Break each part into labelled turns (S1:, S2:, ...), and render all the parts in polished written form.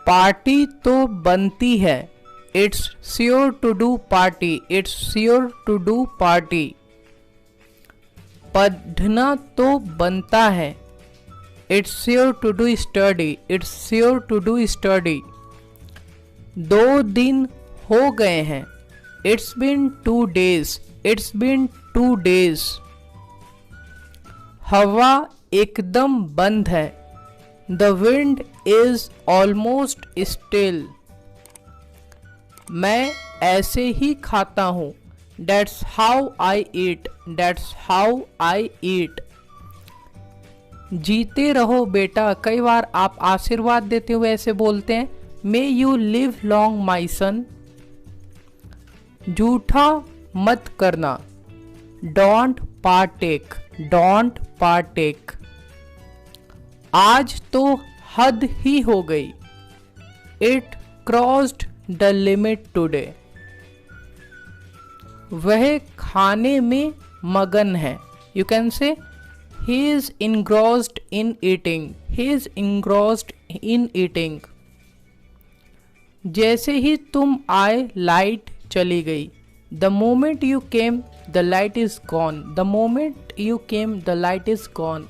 S1: Party तो बनती है, it's sure to do party, it's sure to do party. पढ़ना तो बनता है, it's sure to do study, it's sure to do study. 2 दिन हो गए हैं, it's been 2 days, it's been 2 days। हवा एकदम बंद है, the wind is almost still. मैं ऐसे ही खाता हूँ, that's how I eat, that's how I eat. जीते रहो बेटा, कई बार आप आशीर्वाद देते हुए ऐसे बोलते हैं, मे यू लिव लॉन्ग माई सन। झूठा मत करना, डोंट पार्टेक, डोंट पार्टेक। आज तो हद ही हो गई, it crossed the limit today. वह खाने में मगन है, you can say he is engrossed in eating, he is engrossed in eating. जैसे ही तुम आए लाइट चली गई, the moment you came the light is gone, the moment you came the light is gone.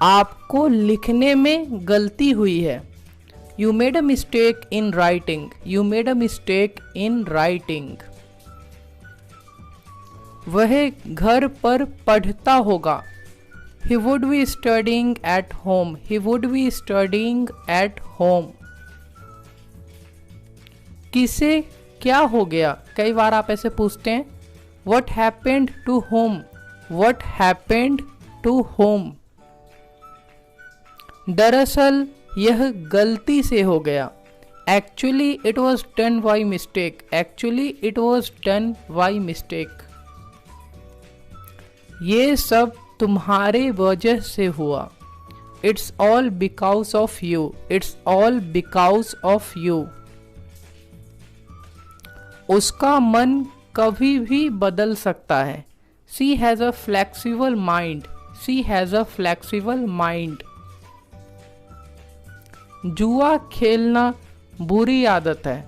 S1: आपको लिखने में गलती हुई है, you made a mistake in writing, you made a mistake in writing. वह घर पर पढ़ता होगा, he would be studying at home, he would be studying at home. किसे क्या हो गया, कई बार आप ऐसे पूछते हैं, what happened to home, what happened to home. दरअसल यह गलती से हो गया, actually it was done by mistake, actually it was done by mistake. ये सब तुम्हारे वजह से हुआ, it's all because of you, it's all because of you. उसका मन कभी भी बदल सकता है, she has a flexible mind, she has a flexible mind. जुआ खेलना बुरी आदत है,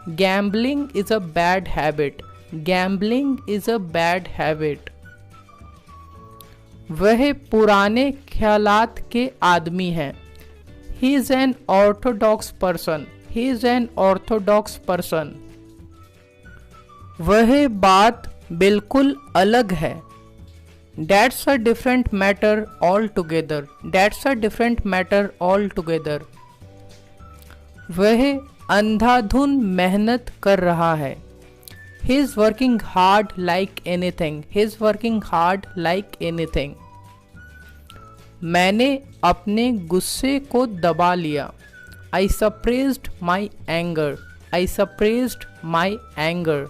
S1: gambling is a bad habit, gambling is a bad habit. वह पुराने ख्यालात के आदमी है, he is an Orthodox person, he is an Orthodox person. वह बात बिल्कुल अलग है, that's a different matter all together, that's a different matter all together. वह अंधाधुन मेहनत कर रहा है, he is working hard like anything, he is working hard like anything. मैंने अपने गुस्से को दबा लिया, आई सप्रेस्ड माई एंगर, आई सप्रेस्ड माई एंगर।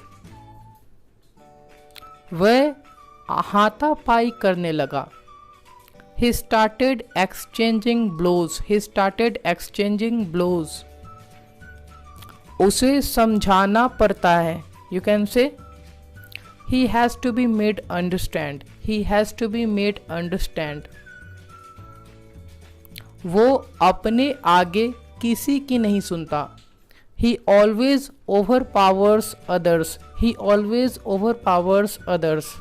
S1: वह हाथापाई करने लगा, he started exchanging blows, he started exchanging blows। उसे समझाना पड़ता है, you can say he has to be made understand, he has to be made understand। वो अपने आगे किसी की नहीं सुनता, he always overpowers others, he always overpowers others।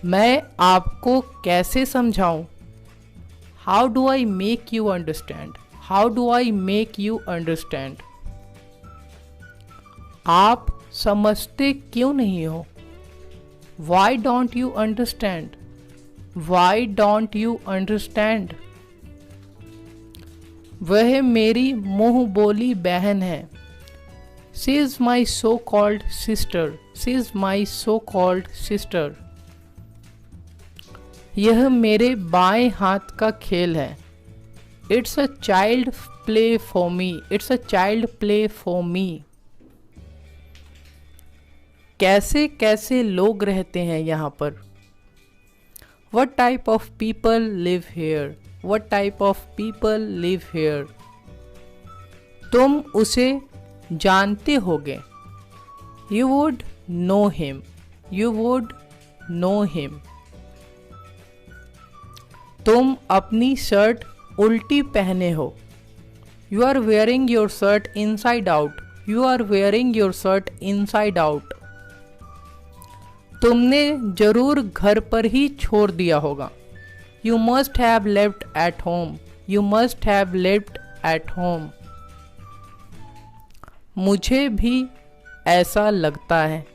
S1: मैं आपको कैसे समझाऊं, how do I make you understand, how do I make you understand. आप समझते क्यों नहीं हो, why don't you understand, why don't you understand. वह मेरी मुंह बोली बहन है, she is my so called sister, she is my so called sister. यह मेरे बाएं हाथ का खेल है, it's a child play for me, it's a child play for me. कैसे कैसे लोग रहते हैं यहाँ पर, what type of people live here, what type of people live here। तुम उसे जानते होगे, you would know him, you would know him। तुम अपनी शर्ट उल्टी पहने हो, You are wearing your shirt inside out. You are wearing your shirt inside out. तुमने जरूर घर पर ही छोड़ दिया होगा. You must have left at home. You must have left at home. मुझे भी ऐसा लगता है.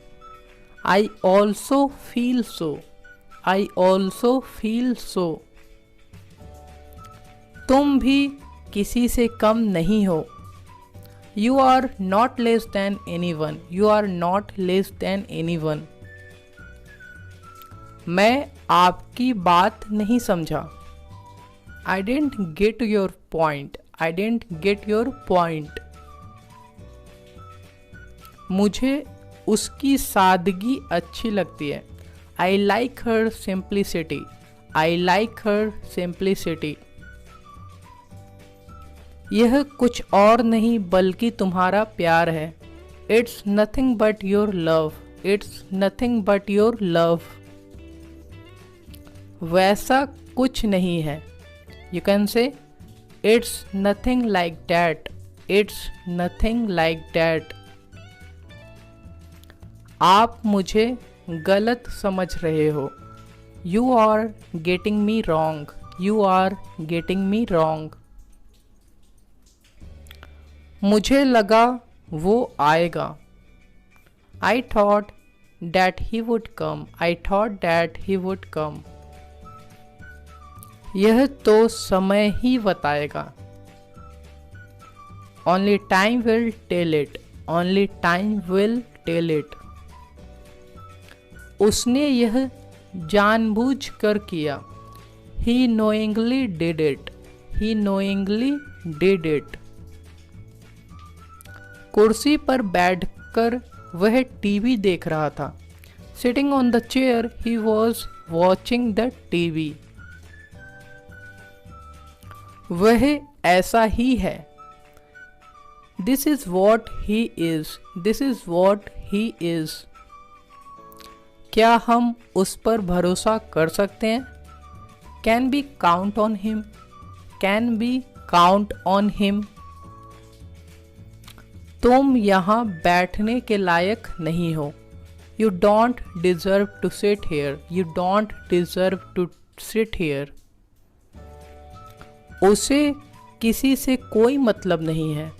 S1: I also feel so. I also feel so. तुम भी किसी से कम नहीं हो. You are not less than anyone. You are not less than anyone. मैं आपकी बात नहीं समझा. I didn't get your point. I didn't get your point. मुझे उसकी सादगी अच्छी लगती है. I like her simplicity. I like her simplicity. यह कुछ और नहीं बल्कि तुम्हारा प्यार है. It's nothing but your love. It's nothing but your love. वैसा कुछ नहीं है. You can say it's nothing like that. It's nothing like that. आप मुझे गलत समझ रहे हो. You are getting me wrong. You are getting me wrong. मुझे लगा वो आएगा. I thought that he would come. I thought that he would come. यह तो समय ही बताएगा. Only time will tell it. Only time will tell it. उसने यह जानबूझकर किया. He knowingly did it. He knowingly did it. कुर्सी पर बैठकर वह टीवी देख रहा था. Sitting on the chair, he was watching the TV. वह ऐसा ही है. This is what he is. This is what he is. क्या हम उस पर भरोसा कर सकते हैं? Can we count on him? Can we count on him? तुम यहाँ बैठने के लायक नहीं हो. You don't deserve to sit here. You don't deserve to sit here. उसे किसी से कोई मतलब नहीं है.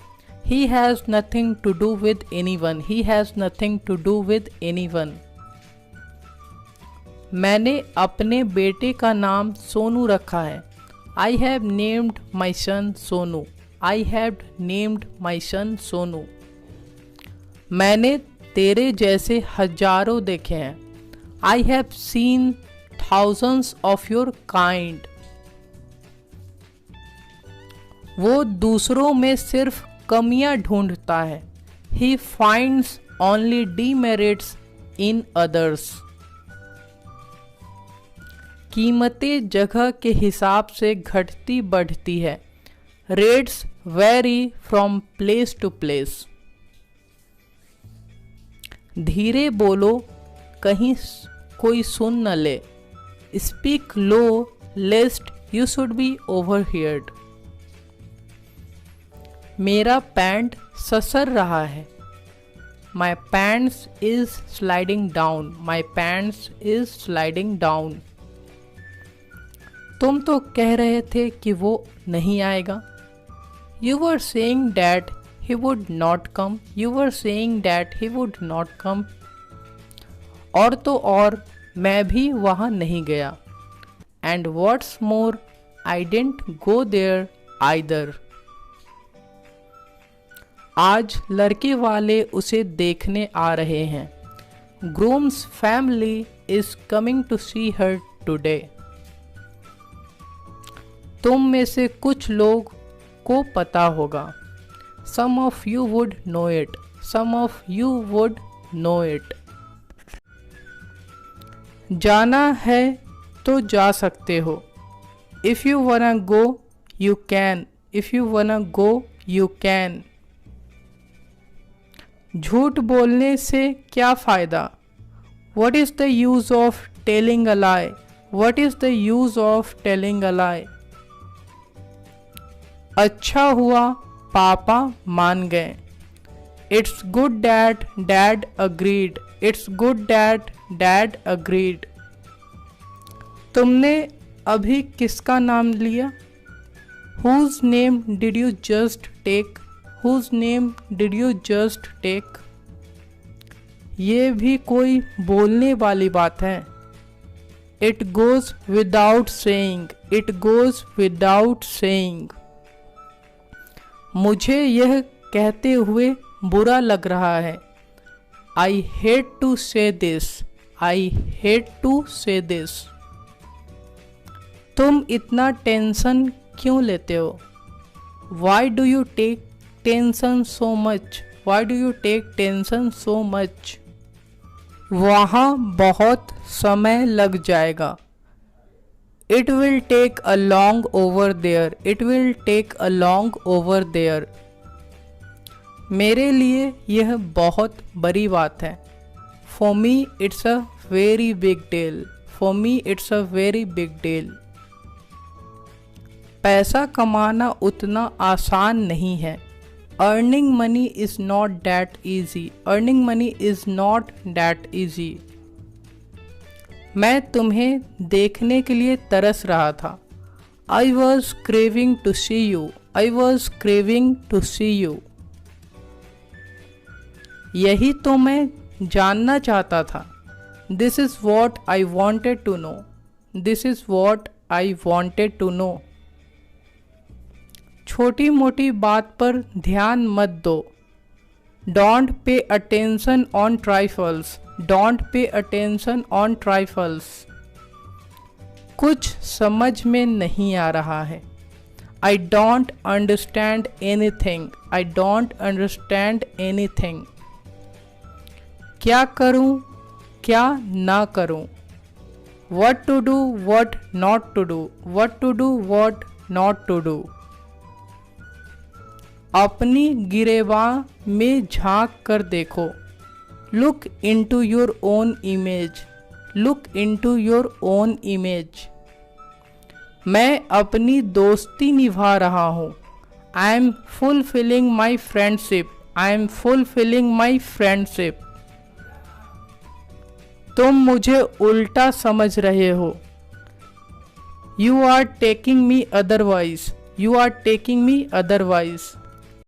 S1: He has nothing to do with anyone. He has nothing to do with anyone. मैंने अपने बेटे का नाम सोनू रखा है. I have named my son Sonu. I have named my son Sonu. मैंने तेरे जैसे हजारों देखे हैं. I have seen thousands of your kind. वो दूसरों में सिर्फ कमियां ढूंढता है. He finds only demerits in others. कीमतें जगह के हिसाब से घटती बढ़ती है. Rates vary from place to place. धीरे बोलो कहीं कोई सुन न ले. Speak low lest you should be overheard. मेरा पैंट ससर रहा है. My pants is sliding down. My pants is sliding down. तुम तो कह रहे थे कि वो नहीं आएगा. You were saying that he would not come. You were saying that he would not come. और तो और मैं भी वहाँ नहीं गया. And what's more, I didn't go there either. आज लड़के वाले उसे देखने आ रहे हैं. Groom's family is coming to see her today. तुम में से कुछ लोग को पता होगा. Some of you would know it. Some of you would know it. जाना है तो जा सकते हो. If you wanna go, you can. If you wanna go, you can. झूठ बोलने से क्या फ़ायदा? What is the use of telling a lie? What is the use of telling a lie? अच्छा हुआ पापा मान गए। It's good that dad agreed. It's good that dad agreed. तुमने अभी किसका नाम लिया? Whose name did you just take? Whose name did you just take? ये भी कोई बोलने वाली बात है। It goes without saying. It goes without saying. मुझे यह कहते हुए बुरा लग रहा है। I hate to say this. I hate to say this. तुम इतना टेंशन क्यों लेते हो? Y do you take tension so much? Why do you take tension so much? वहाँ बहुत समय लग जाएगा। It will take a long over there. It will take a long over there. मेरे लिए यह बहुत बड़ी बात है। For me it's a very big deal. For me it's a very big deal. पैसा कमाना उतना आसान नहीं है। Earning money is not that easy. Earning money is not that easy. मैं तुम्हें देखने के लिए तरस रहा था। I was craving to see you. I was craving to see you. यही तो मैं जानना चाहता था। This is what I wanted to know. This is what I wanted to know. छोटी मोटी बात पर ध्यान मत दो। Don't pay attention on trifles. Don't pay attention on trifles. कुछ समझ में नहीं आ रहा है। I don't understand anything. I don't understand anything. क्या करूं, क्या ना करूं? What to do, what not to do? What to do, what not to do? अपनी गिरेबान में झांक कर देखो। Look into your own image. Look into your own image. मैं अपनी दोस्ती निभा रहा हूँ। I am fulfilling my friendship. I am fulfilling my friendship. तुम मुझे उल्टा समझ रहे हो। You are taking me otherwise. You are taking me otherwise.